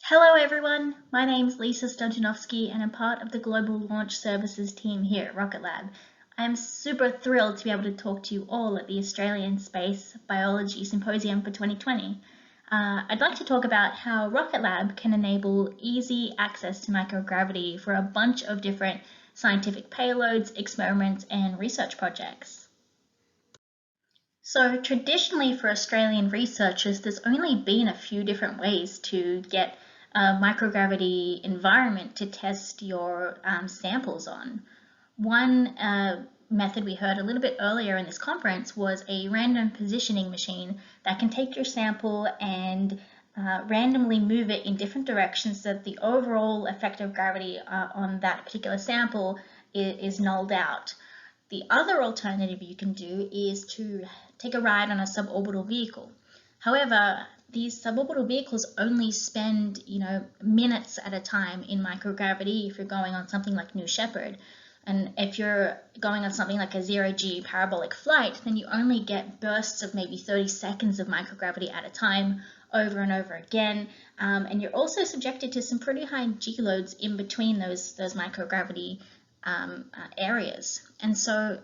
Hello everyone, my name's Lisa Stojanovski and I'm part of the Global Launch Services team here at RocketLab. I am super thrilled to be able to talk to you all at the Australian Space Biology Symposium for 2020. I'd like to talk about how RocketLab can enable easy access to microgravity for a bunch of different scientific payloads, experiments, and research projects. So traditionally for Australian researchers, there's only been a few different ways to get a microgravity environment to test your samples on. One method we heard a little bit earlier in this conference was a random positioning machine that can take your sample and randomly move it in different directions so that the overall effect of gravity on that particular sample is nulled out. The other alternative you can do is to take a ride on a suborbital vehicle. However, these suborbital vehicles only spend, minutes at a time in microgravity if you're going on something like New Shepard. And if you're going on something like a zero-G parabolic flight, then you only get bursts of maybe 30 seconds of microgravity at a time over and over again. And you're also subjected to some pretty high G loads in between those microgravity areas. And so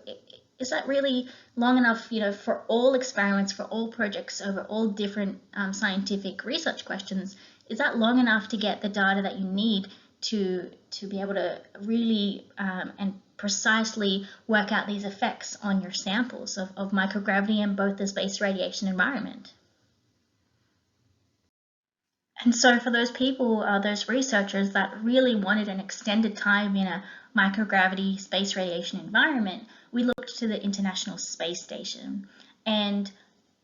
is that really long enough, for all experiments, for all projects over all different scientific research questions? Is that long enough to get the data that you need to be able to really and precisely work out these effects on your samples of microgravity in both the space radiation environment? And so for those people, those researchers that really wanted an extended time in a microgravity space radiation environment, we looked to the International Space Station. And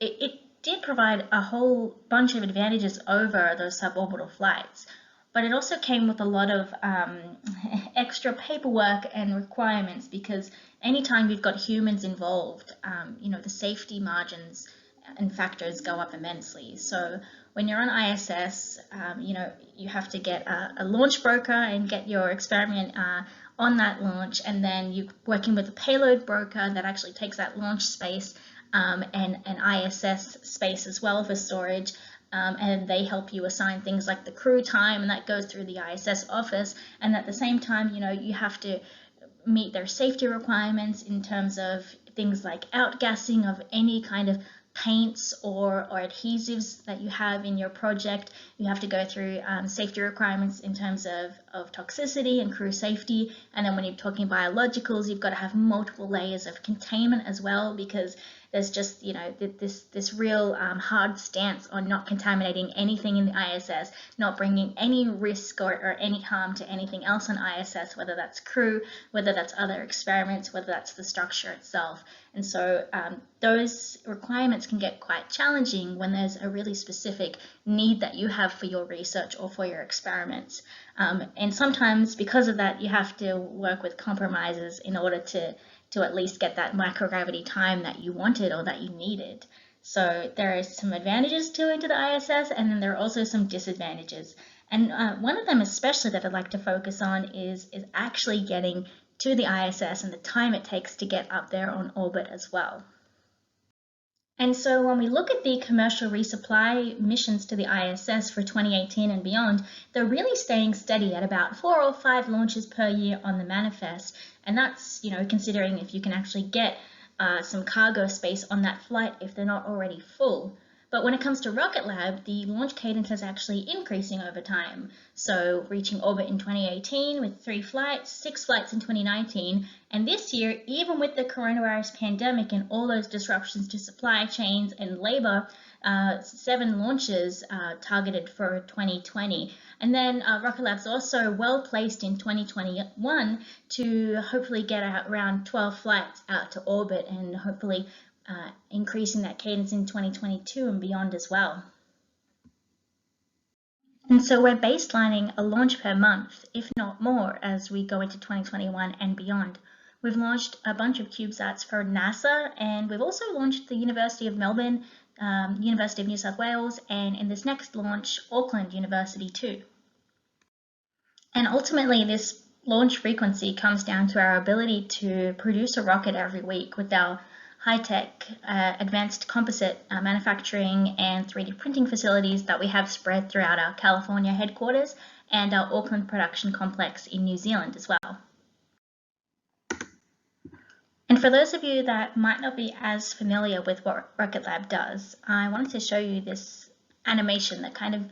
it did provide a whole bunch of advantages over those suborbital flights. But it also came with a lot of extra paperwork and requirements, because anytime you've got humans involved, the safety margins and factors go up immensely. So when you're on ISS, you have to get a launch broker and get your experiment on that launch, and then you're working with a payload broker that actually takes that launch space and ISS space as well for storage. And they help you assign things like the crew time, and that goes through the ISS office. And at the same time, you have to meet their safety requirements in terms of things like outgassing of any kind of paints or adhesives that you have in your project. You have to go through safety requirements in terms of toxicity and crew safety. And then when you're talking biologicals, you've got to have multiple layers of containment as well, because there's just, this real hard stance on not contaminating anything in the ISS, not bringing any risk or any harm to anything else on ISS, whether that's crew, whether that's other experiments, whether that's the structure itself. And so those requirements can get quite challenging when there's a really specific need that you have for your research or for your experiments. And sometimes because of that, you have to work with compromises in order to at least get that microgravity time that you wanted or that you needed. So there are some advantages to going to the ISS, and then there are also some disadvantages. And one of them especially that I'd like to focus on is actually getting to the ISS and the time it takes to get up there on orbit as well. And so when we look at the commercial resupply missions to the ISS for 2018 and beyond, they're really staying steady at about 4 or 5 launches per year on the manifest. And that's, considering if you can actually get some cargo space on that flight if they're not already full. But when it comes to RocketLab, the launch cadence is actually increasing over time. So reaching orbit in 2018 with 3 flights, 6 flights in 2019, and this year, even with the coronavirus pandemic and all those disruptions to supply chains and labor, 7 launches targeted for 2020. And then RocketLab's also well placed in 2021 to hopefully get around 12 flights out to orbit, and hopefully increasing that cadence in 2022 and beyond as well. And so we're baselining a launch per month, if not more, as we go into 2021 and beyond. We've launched a bunch of Cubesats for NASA, and we've also launched the University of Melbourne, University of New South Wales, and in this next launch, Auckland University too. And ultimately, this launch frequency comes down to our ability to produce a rocket every week with our high-tech, advanced composite manufacturing and 3D printing facilities that we have spread throughout our California headquarters and our Auckland production complex in New Zealand as well. And for those of you that might not be as familiar with what RocketLab does, I wanted to show you this animation that kind of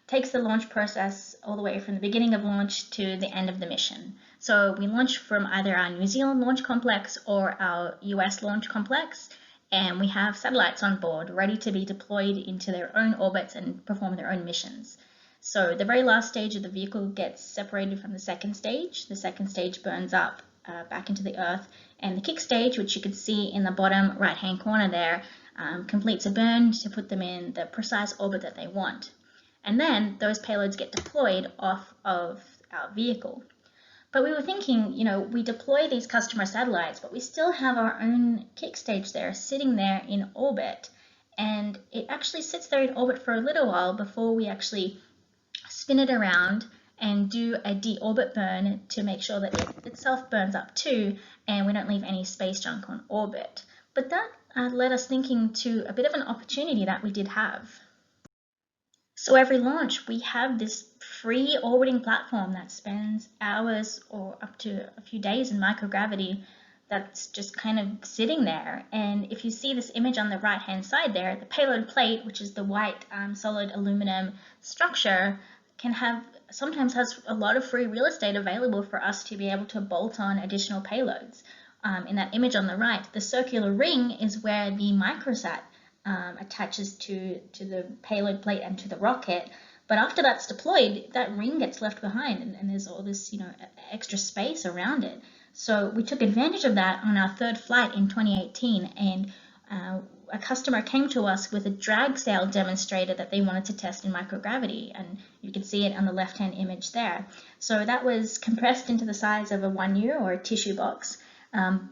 takes the launch process all the way from the beginning of launch to the end of the mission. So we launch from either our New Zealand launch complex or our US launch complex, and we have satellites on board ready to be deployed into their own orbits and perform their own missions. So the very last stage of the vehicle gets separated from the second stage. The second stage burns up back into the Earth, and the Kickstage, which you can see in the bottom right-hand corner there, completes a burn to put them in the precise orbit that they want. And then those payloads get deployed off of our vehicle. But we were thinking, we deploy these customer satellites, but we still have our own Kickstage there, sitting there in orbit. And it actually sits there in orbit for a little while before we actually spin it around and do a deorbit burn to make sure that it itself burns up too, and we don't leave any space junk on orbit. But that led us thinking to a bit of an opportunity that we did have. So every launch, we have this free orbiting platform that spends hours or up to a few days in microgravity that's just kind of sitting there. And if you see this image on the right-hand side there, the payload plate, which is the white solid aluminum structure, sometimes has a lot of free real estate available for us to be able to bolt on additional payloads. In that image on the right, the circular ring is where the microsat attaches to the payload plate and to the rocket. But after that's deployed, that ring gets left behind, and there's all this extra space around it. So we took advantage of that on our third flight in 2018, and a customer came to us with a drag sail demonstrator that they wanted to test in microgravity, and you can see it on the left-hand image there. So that was compressed into the size of a 1U or a tissue box,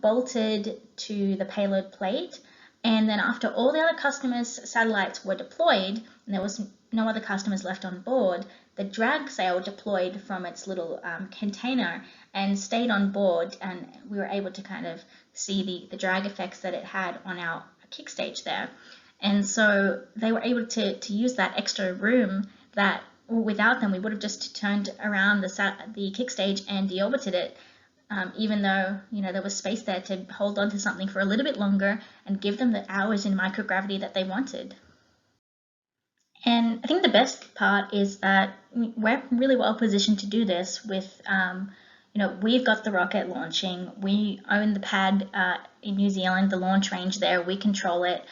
bolted to the payload plate, and then after all the other customers' satellites were deployed, and there was no other customers left on board, the drag sail deployed from its little container and stayed on board, and we were able to kind of see the drag effects that it had on our Kickstage there. And so they were able to use that extra room that without them we would have just turned around the Kickstage and deorbited it, even though there was space there to hold on to something for a little bit longer and give them the hours in microgravity that they wanted. And I think the best part is that we're really well positioned to do this with, we've got the rocket launching, we own the pad in New Zealand, the launch range there, we control it,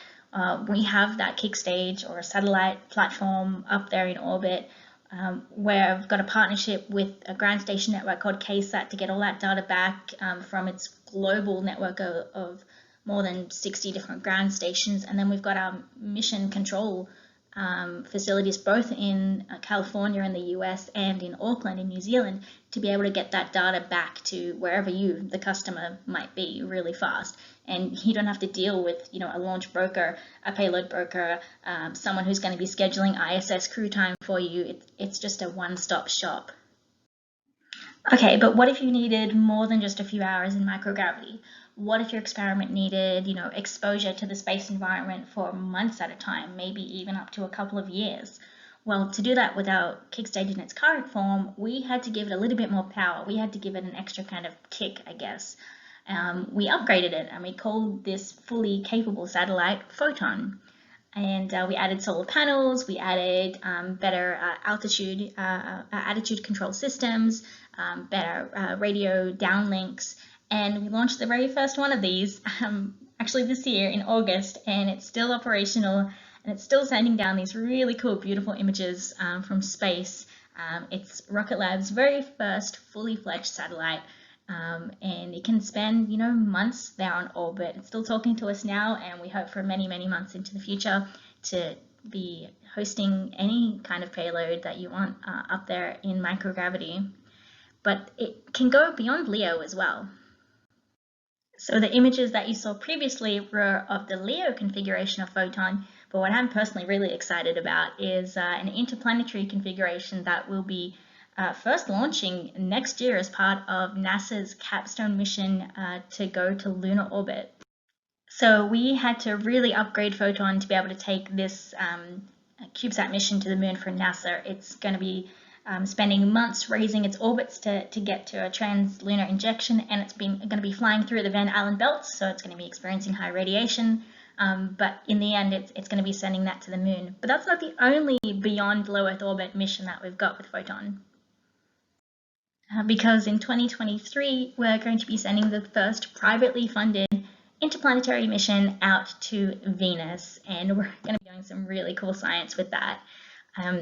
we have that Kickstage or a satellite platform up there in orbit, where I've got a partnership with a ground station network called Cubesat to get all that data back from its global network of more than 60 different ground stations. And then we've got our mission control facilities both in California in the US and in Auckland in New Zealand to be able to get that data back to wherever you, the customer, might be really fast. And you don't have to deal with a launch broker, a payload broker, someone who's going to be scheduling ISS crew time for you. It's just a one-stop shop. Okay, but what if you needed more than just a few hours in microgravity? What if your experiment needed, exposure to the space environment for months at a time, maybe even up to a couple of years? Well, to do that without Kickstage in its current form, we had to give it a little bit more power. We had to give it an extra kind of kick, I guess. We upgraded it, and we called this fully capable satellite Photon. And we added solar panels, we added better attitude control systems, better radio downlinks, and we launched the very first one of these actually this year in August, and it's still operational, and it's still sending down these really cool, beautiful images from space. It's RocketLab's very first fully fledged satellite, and it can spend, months there on orbit. It's still talking to us now, and we hope for many, many months into the future to be hosting any kind of payload that you want up there in microgravity. But it can go beyond LEO as well. So the images that you saw previously were of the LEO configuration of Photon, but what I'm personally really excited about is an interplanetary configuration that will be first launching next year as part of NASA's capstone mission to go to lunar orbit. So we had to really upgrade Photon to be able to take this Cubesat mission to the moon for NASA. It's going to be spending months raising its orbits to get to a trans-lunar injection, and it's going to be flying through the Van Allen belts, so it's going to be experiencing high radiation. But in the end, it's going to be sending that to the moon. But that's not the only beyond low Earth orbit mission that we've got with Photon. Because in 2023, we're going to be sending the first privately funded interplanetary mission out to Venus, and we're going to be doing some really cool science with that.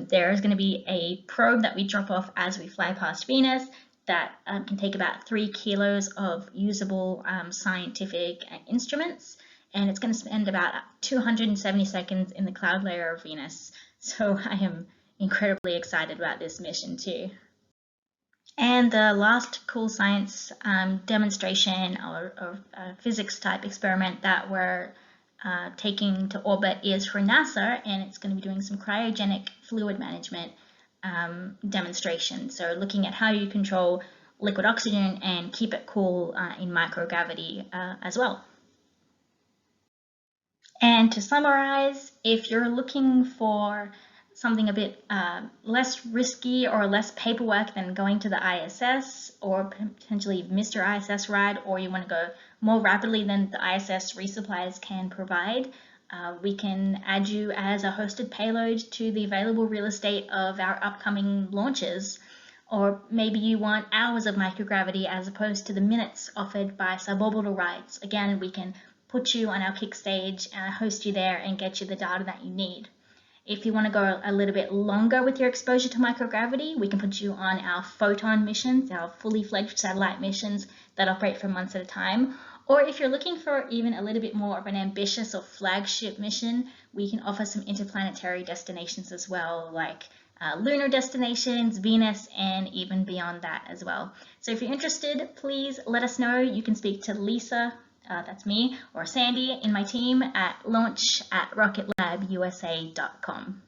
There's going to be a probe that we drop off as we fly past Venus that can take about 3 kilos of usable scientific instruments, and it's going to spend about 270 seconds in the cloud layer of Venus. So I am incredibly excited about this mission too. And the last cool science demonstration or physics type experiment that we're taking to orbit is for NASA, and it's going to be doing some cryogenic fluid management demonstration. So looking at how you control liquid oxygen and keep it cool in microgravity as well. And to summarize, if you're looking for something a bit less risky or less paperwork than going to the ISS, or potentially Mr. ISS ride, or you want to go more rapidly than the ISS resupplies can provide, we can add you as a hosted payload to the available real estate of our upcoming launches. Or maybe you want hours of microgravity as opposed to the minutes offered by suborbital rides. Again, we can put you on our Kickstage, host you there, and get you the data that you need. If you want to go a little bit longer with your exposure to microgravity, we can put you on our Photon missions, our fully fledged satellite missions that operate for months at a time. Or if you're looking for even a little bit more of an ambitious or flagship mission, we can offer some interplanetary destinations as well, like lunar destinations, Venus, and even beyond that as well. So if you're interested, please let us know. You can speak to Lisa, that's me, or Sandy in my team at launch@rocketlabusa.com.